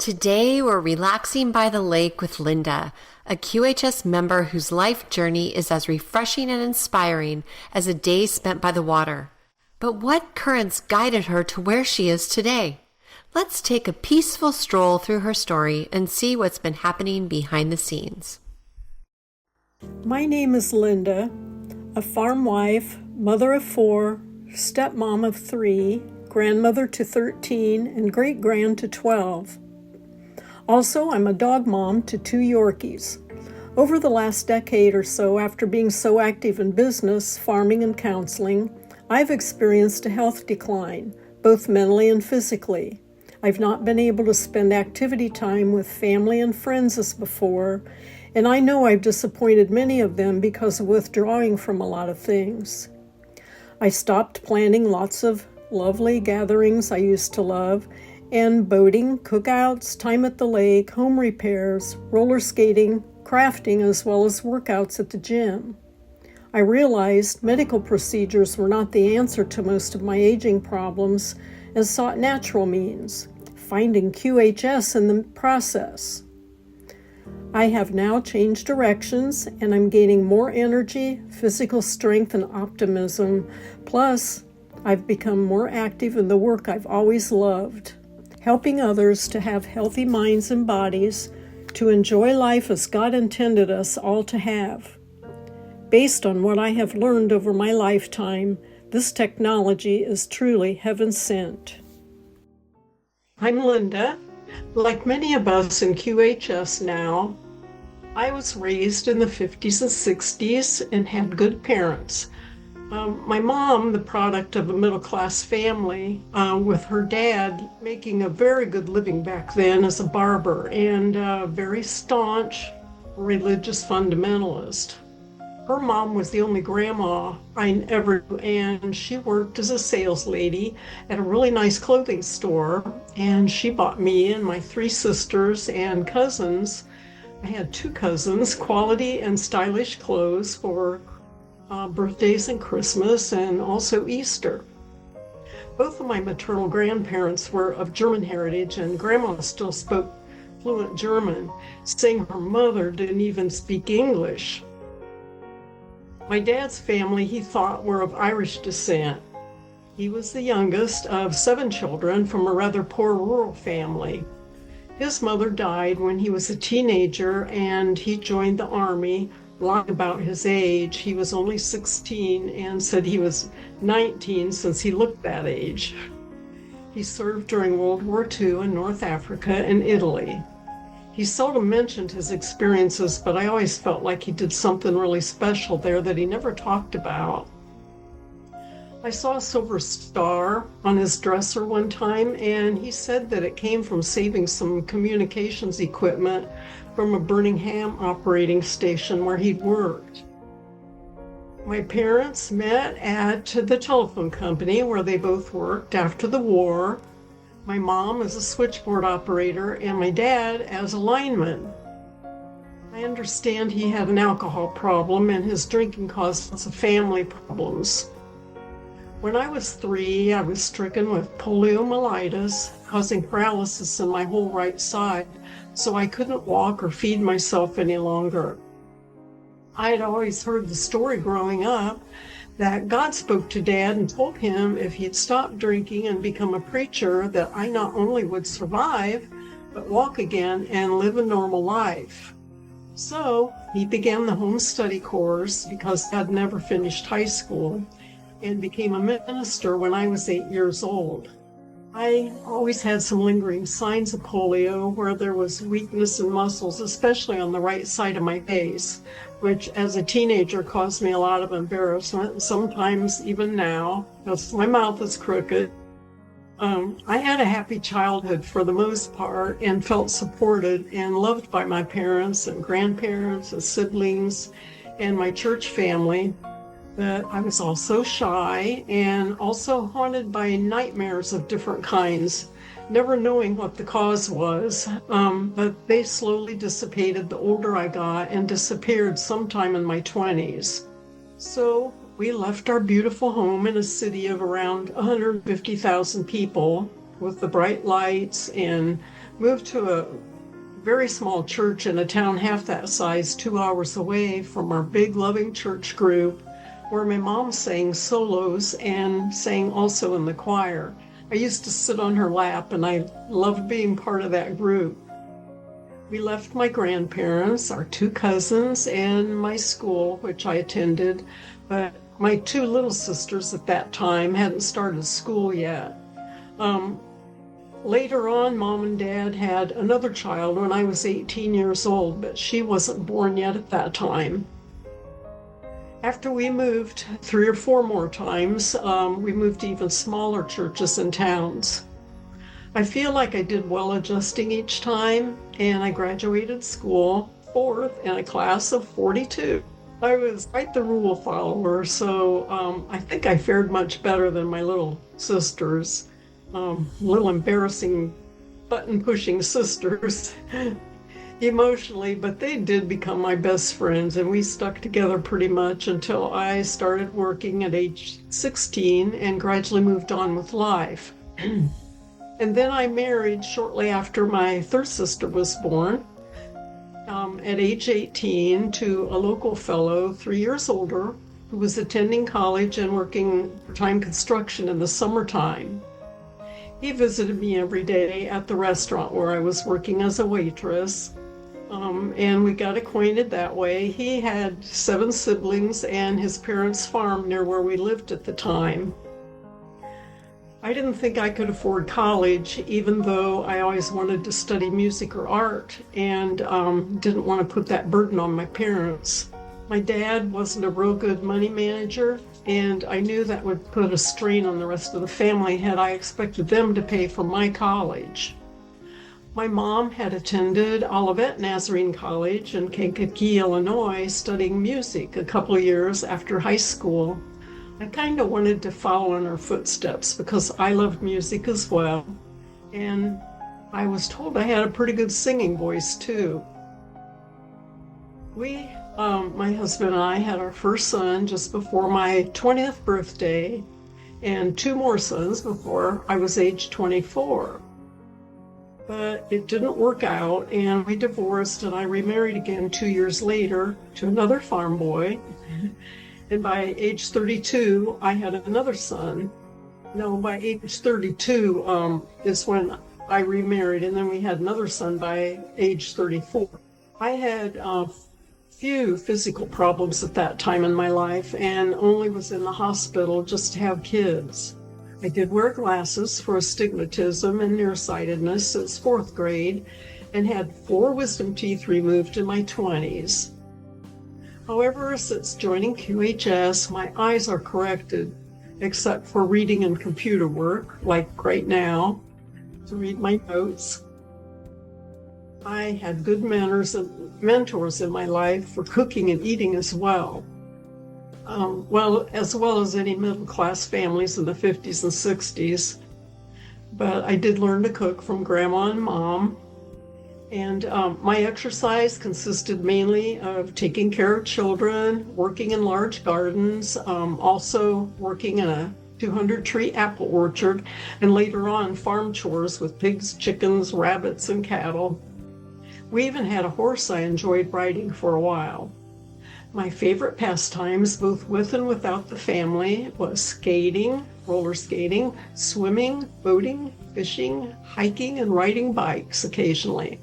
Today, we're relaxing by the lake with Linda, a QHS member whose life journey is as refreshing and inspiring as a day spent by the water. But what currents guided her to where she is today? Let's take a peaceful stroll through her story and see what's been happening behind the scenes. My name is Linda, a farm wife, mother of 4, stepmom of 3, grandmother to 13, and great-grand to 12. Also, I'm a dog mom to 2 Yorkies. Over the last decade or so, after being so active in business, farming, and counseling, I've experienced a health decline, both mentally and physically. I've not been able to spend activity time with family and friends as before, and I know I've disappointed many of them because of withdrawing from a lot of things. I stopped planning lots of lovely gatherings I used to love, and boating, cookouts, time at the lake, home repairs, roller skating, crafting, as well as workouts at the gym. I realized medical procedures were not the answer to most of my aging problems and sought natural means, finding QHS in the process. I have now changed directions and I'm gaining more energy, physical strength, and optimism. Plus, I've become more active in the work I've always loved, helping others to have healthy minds and bodies, to enjoy life as God intended us all to have. Based on what I have learned over my lifetime, this technology is truly heaven sent. I'm Linda. Like many of us in QHS now, I was raised in the 50s and 60s and had good parents. My mom, the product of a middle-class family, with her dad making a very good living back then as a barber and a very staunch religious fundamentalist. Her mom was the only grandma I ever knew, and she worked as a sales lady at a really nice clothing store, and she bought me and my 3 sisters and cousins. I had 2 cousins, quality and stylish clothes for birthdays and Christmas, and also Easter. Both of my maternal grandparents were of German heritage, and Grandma still spoke fluent German, saying her mother didn't even speak English. My dad's family, he thought, were of Irish descent. He was the youngest of 7 children from a rather poor rural family. His mother died when he was a teenager, and he joined the Army. Lied about his age. He was only 16 and said he was 19 since he looked that age. He served during World War II in North Africa and Italy. He seldom mentioned his experiences, but I always felt like he did something really special there that he never talked about. I saw a silver star on his dresser one time, and he said that it came from saving some communications equipment from a Birmingham operating station where he'd worked. My parents met at the telephone company where they both worked after the war. My mom as a switchboard operator and my dad as a lineman. I understand he had an alcohol problem and his drinking caused lots of family problems. When I was 3, I was stricken with poliomyelitis, causing paralysis in my whole right side, so I couldn't walk or feed myself any longer. I had always heard the story growing up that God spoke to Dad and told him if he'd stop drinking and become a preacher, that I not only would survive, but walk again and live a normal life. So he began the home study course because Dad never finished high school, and became a minister when I was 8 years old. I always had some lingering signs of polio where there was weakness in muscles, especially on the right side of my face, which as a teenager caused me a lot of embarrassment, and sometimes even now, because my mouth is crooked. I had a happy childhood for the most part and felt supported and loved by my parents and grandparents and siblings and my church family. But I was also shy and also haunted by nightmares of different kinds, never knowing what the cause was. But they slowly dissipated the older I got and disappeared sometime in my 20s. So we left our beautiful home in a city of around 150,000 people with the bright lights and moved to a very small church in a town half that size, 2 hours away from our big loving church group, where my mom sang solos and sang also in the choir. I used to sit on her lap, and I loved being part of that group. We left my grandparents, our 2 cousins, and my school, which I attended, but my 2 little sisters at that time hadn't started school yet. Later on, Mom and Dad had another child when I was 18 years old, but she wasn't born yet at that time. After we moved 3 or 4 more times, we moved to even smaller churches and towns. I feel like I did well adjusting each time, and I graduated school 4th in a class of 42. I was quite the rule follower, so I think I fared much better than my little sisters. Little embarrassing button-pushing sisters emotionally, but they did become my best friends, and we stuck together pretty much until I started working at age 16 and gradually moved on with life. And then I married shortly after my 3rd sister was born, at age 18, to a local fellow 3 years older who was attending college and working part-time construction in the summertime. He visited me every day at the restaurant where I was working as a waitress, and we got acquainted that way. He had 7 siblings and his parents' farm near where we lived at the time. I didn't think I could afford college, even though I always wanted to study music or art, and didn't want to put that burden on my parents. My dad wasn't a real good money manager, and I knew that would put a strain on the rest of the family had I expected them to pay for my college. My mom had attended Olivet Nazarene College in Kankakee, Illinois, studying music a couple of years after high school. I kind of wanted to follow in her footsteps because I loved music as well, and I was told I had a pretty good singing voice too. My husband and I had our first son just before my 20th birthday, and 2 more sons before I was age 24. But it didn't work out, and we divorced, and I remarried again 2 years later to another farm boy. And by age 32, I had another son. No, by age 32 is when I remarried, and then we had another son by age 34. I had few physical problems at that time in my life, and only was in the hospital just to have kids. I did wear glasses for astigmatism and nearsightedness since 4th grade, and had 4 wisdom teeth removed in my 20s. However, since joining QHS, my eyes are corrected, except for reading and computer work, like right now, to read my notes. I had good mentors in my life for cooking and eating as well. As well as any middle-class families in the 50s and 60s. But I did learn to cook from Grandma and Mom. And my exercise consisted mainly of taking care of children, working in large gardens, also working in a 200-tree apple orchard, and later on farm chores with pigs, chickens, rabbits, and cattle. We even had a horse I enjoyed riding for a while. My favorite pastimes, both with and without the family, was skating, roller skating, swimming, boating, fishing, hiking, and riding bikes occasionally.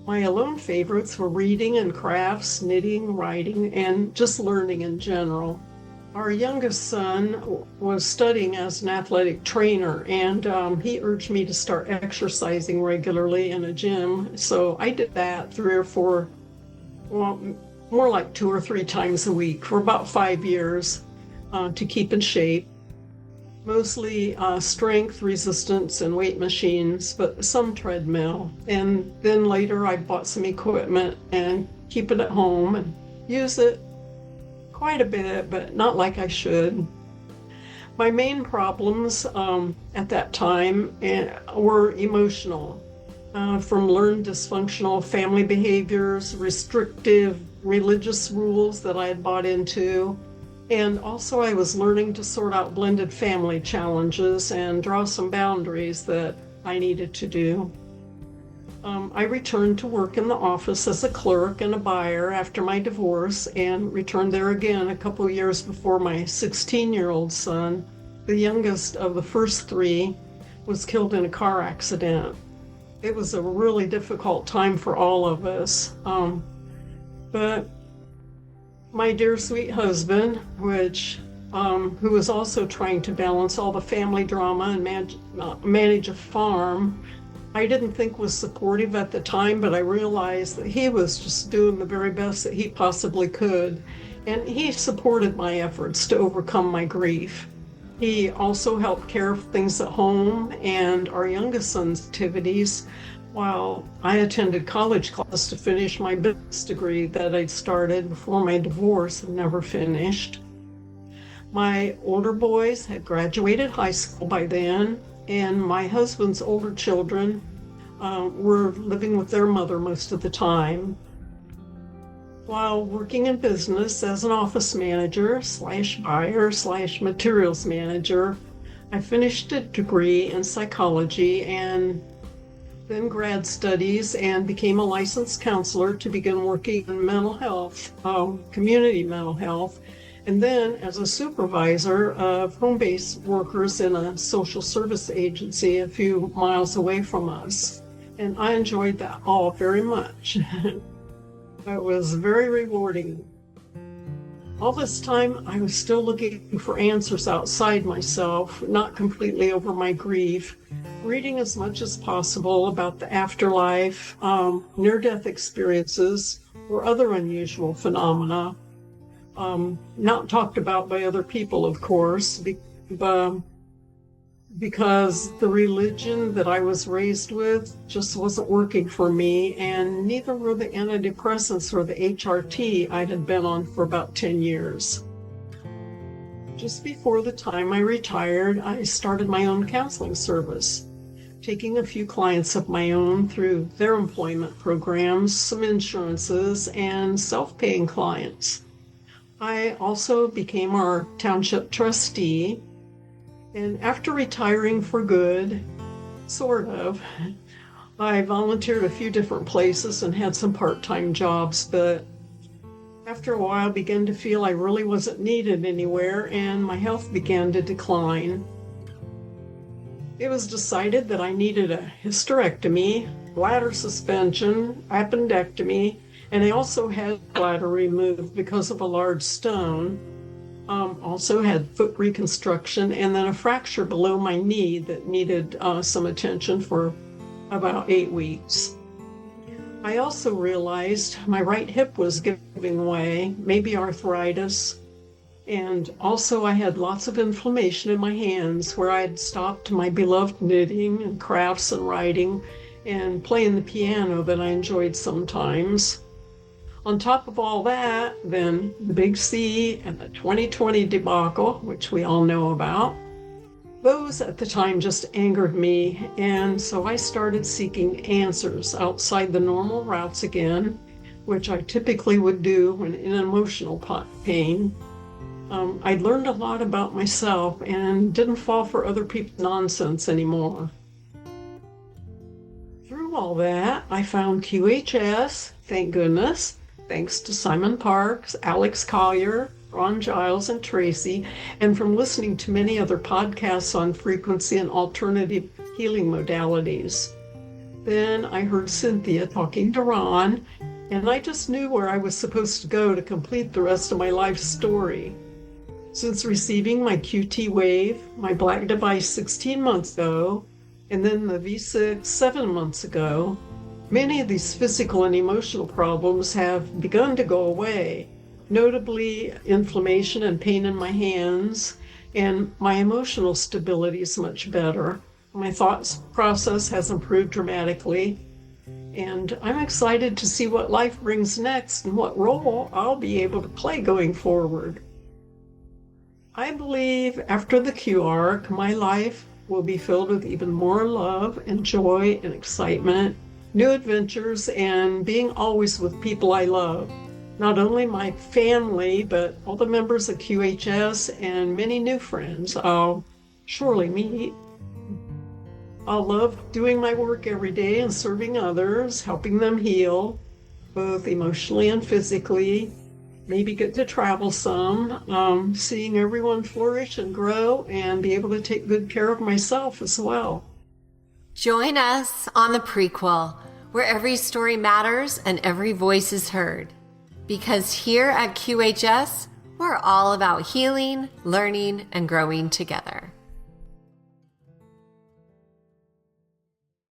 My alone favorites were reading and crafts, knitting, writing, and just learning in general. Our youngest son was studying as an athletic trainer, and he urged me to start exercising regularly in a gym. So I did that 3 or 4, more like 2 or 3 times a week for about 5 years to keep in shape. Mostly strength, resistance, and weight machines, but some treadmill. And then later I bought some equipment and keep it at home and use it quite a bit, but not like I should. My main problems at that time were emotional, from learned dysfunctional family behaviors, restrictive religious rules that I had bought into, and also I was learning to sort out blended family challenges and draw some boundaries that I needed to do. I returned to work in the office as a clerk and a buyer after my divorce, and returned there again a couple years before my 16-year-old son, the youngest of the first three, was killed in a car accident. It was a really difficult time for all of us. But my dear sweet husband, who was also trying to balance all the family drama and manage a farm, I didn't think was supportive at the time, but I realized that he was just doing the very best that he possibly could. And he supported my efforts to overcome my grief. He also helped care for things at home and our youngest son's activities while I attended college class to finish my business degree that I'd started before my divorce and never finished. My older boys had graduated high school by then, and my husband's older children were living with their mother most of the time. While working in business as an office manager / buyer / materials manager, I finished a degree in psychology and then grad studies and became a licensed counselor to begin working in mental health, community mental health, and then as a supervisor of home-based workers in a social service agency a few miles away from us. And I enjoyed that all very much. It was very rewarding. All this time, I was still looking for answers outside myself, not completely over my grief, reading as much as possible about the afterlife, near-death experiences, or other unusual phenomena. Not talked about by other people, of course, because the religion that I was raised with just wasn't working for me, and neither were the antidepressants or the HRT I had been on for about 10 years. Just before the time I retired, I started my own counseling service, taking a few clients of my own through their employment programs, some insurances, and self-paying clients. I also became our township trustee, and after retiring for good, sort of, I volunteered a few different places and had some part-time jobs, but after a while began to feel I really wasn't needed anywhere, and my health began to decline. It was decided that I needed a hysterectomy, bladder suspension, appendectomy, and I also had bladder removed because of a large stone. Also had foot reconstruction and then a fracture below my knee that needed some attention for about 8 weeks. I also realized my right hip was giving way, maybe arthritis, and also I had lots of inflammation in my hands where I had stopped my beloved knitting and crafts and writing and playing the piano that I enjoyed sometimes. On top of all that, then the Big C and the 2020 debacle, which we all know about, those at the time just angered me, and so I started seeking answers outside the normal routes again, which I typically would do when in emotional pain. I'd learned a lot about myself and didn't fall for other people's nonsense anymore. Through all that, I found QHS, thank goodness, thanks to Simon Parks, Alex Collier, Ron Giles, and Tracy, and from listening to many other podcasts on frequency and alternative healing modalities. Then I heard Cynthia talking to Ron, and I just knew where I was supposed to go to complete the rest of my life story. Since receiving my QT my black device 16 months ago, and then the V6 7 months ago, many of these physical and emotional problems have begun to go away, notably inflammation and pain in my hands, and my emotional stability is much better. My thoughts process has improved dramatically, and I'm excited to see what life brings next and what role I'll be able to play going forward. I believe after the QArc, my life will be filled with even more love and joy and excitement, new adventures, and being always with people I love. Not only my family, but all the members of QHS and many new friends I'll surely meet. I'll love doing my work every day and serving others, helping them heal, both emotionally and physically. Maybe get to travel some, seeing everyone flourish and grow and be able to take good care of myself as well. Join us on the Prequel, where every story matters and every voice is heard. Because here at QHS, we're all about healing, learning, and growing together.